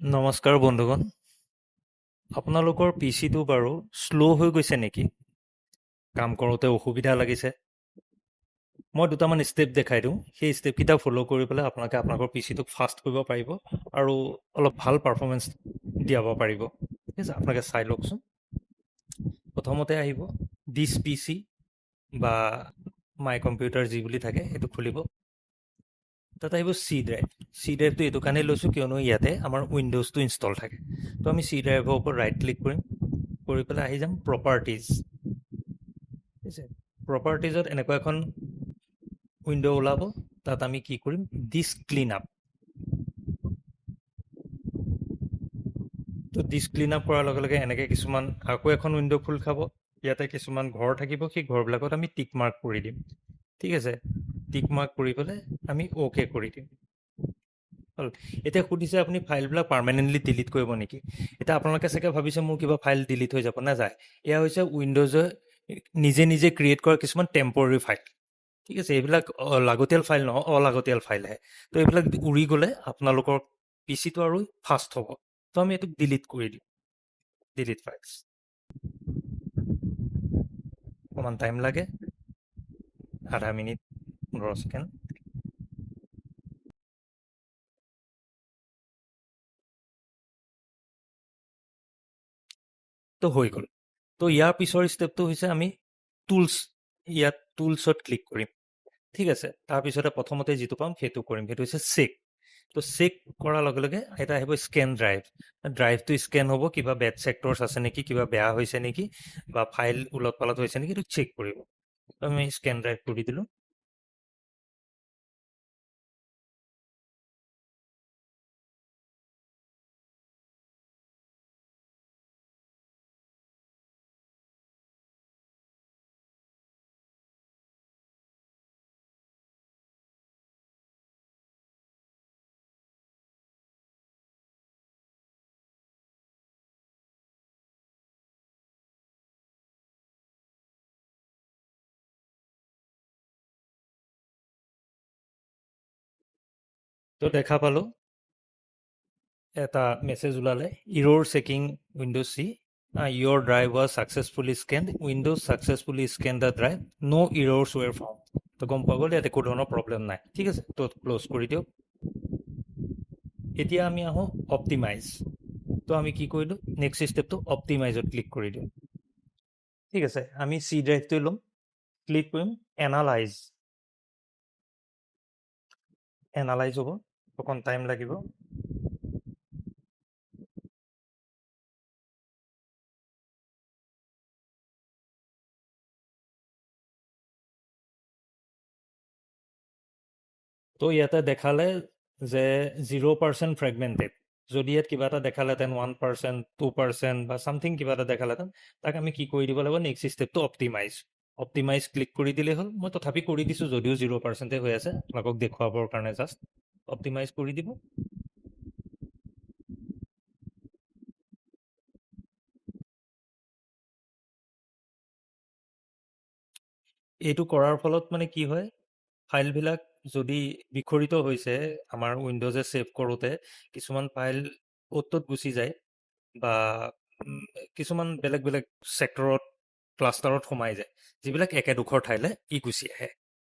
নমস্কাৰ বন্ধুগণ। আপোনালোকৰ পিচিটো বাৰু শ্ল' হৈ গৈছে নেকি? কাম কৰোঁতে অসুবিধা লাগিছে? মই দুটামান ষ্টেপ দেখাই দিওঁ, সেই ষ্টেপকেইটা ফ'ল' কৰি পেলাই আপোনালোকে আপোনালোকৰ পিচিটোক ফাষ্ট কৰিব পাৰিব আৰু অলপ ভাল পাৰফৰ্মেঞ্চ দিয়াব পাৰিব। ঠিক আছে, আপোনালোকে চাই লওকচোন। প্ৰথমতে আহিব দিছ পিচি বা মাই কম্পিউটাৰ যি বুলি থাকে সেইটো খুলিব। তাত আহিব চি ড্ৰাইভ। চি ড্ৰাইভটো এইটো কাৰণেই লৈছোঁ কিয়নো ইয়াতে আমাৰ উইণ্ড'জটো ইনষ্টল থাকে। তো আমি চি ড্ৰাইভৰ ওপৰত ৰাইট ক্লিক কৰিম, কৰি পেলাই আহি যাম প্ৰপাৰ্টিজ। ঠিক আছে, প্ৰপাৰ্টিজত এনেকুৱা এখন উইণ্ড' ওলাব। তাত আমি কি কৰিম, ডিস্ক ক্লিন আপ। তো ডিস্ক ক্লিন আপ কৰাৰ লগে লগে এনেকৈ কিছুমান আকৌ এখন উইণ্ড' খোল খাব। ইয়াতে কিছুমান ঘৰ থাকিব, সেই ঘৰবিলাকত আমি টিক মাৰ্ক কৰি দিম। ঠিক আছে, টিক মাৰ্ক কৰি পেলাই আমি অ'কে কৰি দিম। হ'ল। এতিয়া সুধিছে আপুনি ফাইলবিলাক পাৰ্মানেণ্টলি ডিলিট কৰিব নেকি? এতিয়া আপোনালোকে চাগে ভাবিছে মোৰ কিবা ফাইল ডিলিট হৈ যাব। নাযায়, এয়া হৈছে উইণ্ড'জে নিজে নিজে ক্ৰিয়েট কৰা কিছুমান টেম্পৰৰী ফাইল। ঠিক আছে, এইবিলাক লাগতিয়াল ফাইল নহয়, অলাগতিয়াল ফাইলহে। তো এইবিলাক উৰি গ'লে আপোনালোকৰ পিচিটো আৰু ফাষ্ট হ'ব। তো আমি এইটোক ডিলিট কৰি দিম, ডিলিট ফাইলছ। অকণমান টাইম লাগে, আধা মিনিট 15 ছেকেণ্ড। তো হৈ গ'ল। তো ইয়াৰ পিছৰ ষ্টেপটো হৈছে আমি টুলছ, ইয়াত টুলছত ক্লিক কৰিম। ঠিক আছে, তাৰপিছতে প্ৰথমতে যিটো পাম সেইটো কৰিম, সেইটো হৈছে চেক। তো চেক কৰাৰ লগে লগে এটা আহিব স্কেন ড্ৰাইভ। ড্ৰাইভটো স্কেন হ'ব, কিবা বেড ছেক্টৰছ আছে নেকি, কিবা বেয়া হৈছে নেকি, বা ফাইল ওলট পালট হৈছে নেকি, এইটো চেক কৰিব। তো আমি স্কেন ড্ৰাইভ কৰি দিলোঁ। তো দেখা পালোঁ এটা মেছেজ ওলালে, ইৰ'ৰ চেকিং উইণ্ড'জ চি, your drive was successfully scanned, Windows successfully scan the drive, no' errors were found. তো গম পোৱা গ'ল ইয়াত একো ধৰণৰ প্ৰব্লেম নাই। ঠিক আছে, তো ক্ল'জ কৰি দিয়ক। এতিয়া আমি আহোঁ অপ্টিমাইজ। তো আমি কি কৰিলোঁ, নেক্সট ষ্টেপটো অপ্টিমাইজত ক্লিক কৰি দিওঁ। ঠিক আছে, আমি চি ড্ৰাইভটো ল'ম, ক্লিক কৰিম এনালাইজ। এনালাইজ হ'ব, অকণ টাইম লাগিব। তো ইয়াতে দেখালে যে 0% ফ্ৰেগমেণ্টেড। যদি ইয়াত কিবা এটা দেখালেহেঁতেন 1%, 2% বা ছামথিং কিবা এটা দেখালেহেঁতেন, তাক আমি কি কৰি দিব লাগিব, নেক্সট ষ্টেপটো অপ্টিমাইজ। অপ্টিমাইজ ক্লিক কৰি দিলেই হ'ল। মই তথাপি কৰি দিছোঁ যদিও 0%হে হৈ আছে, আপোনালোকক দেখুৱাবৰ কাৰণে জাষ্ট অপ্টিমাইজ কৰি দিব। এইটো কৰাৰ ফলত মানে কি হয়, ফাইলবিলাক যদি বিখৰিত হৈছে, আমাৰ উইণ্ড'জে ছেভ কৰোঁতে কিছুমান ফাইল অ'ত ত'ত গুচি যায়, বা কিছুমান বেলেগ বেলেগ ছেক্টৰত, ক্লাষ্টাৰত সোমাই যায়, যিবিলাক একেডোখৰ ঠাইলৈ গুচি আহে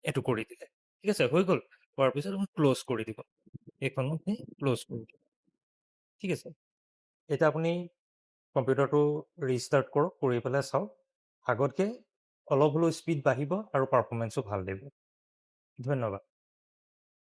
এইটো কৰি দিলে। ঠিক আছে, হৈ গ'ল। হোৱাৰ পিছত আপুনি ক্ল'জ কৰি দিব, এইখনো আপুনি ক্ল'জ কৰি দিব। ঠিক আছে, এতিয়া আপুনি কম্পিউটাৰটো ৰিষ্টাৰ্ট কৰক, কৰি পেলাই চাওক। আগতকৈ অলপ হ'লেও স্পীড বাঢ়িব আৰু পাৰফৰ্মেঞ্চো ভাল দিব। ধন্যবাদ।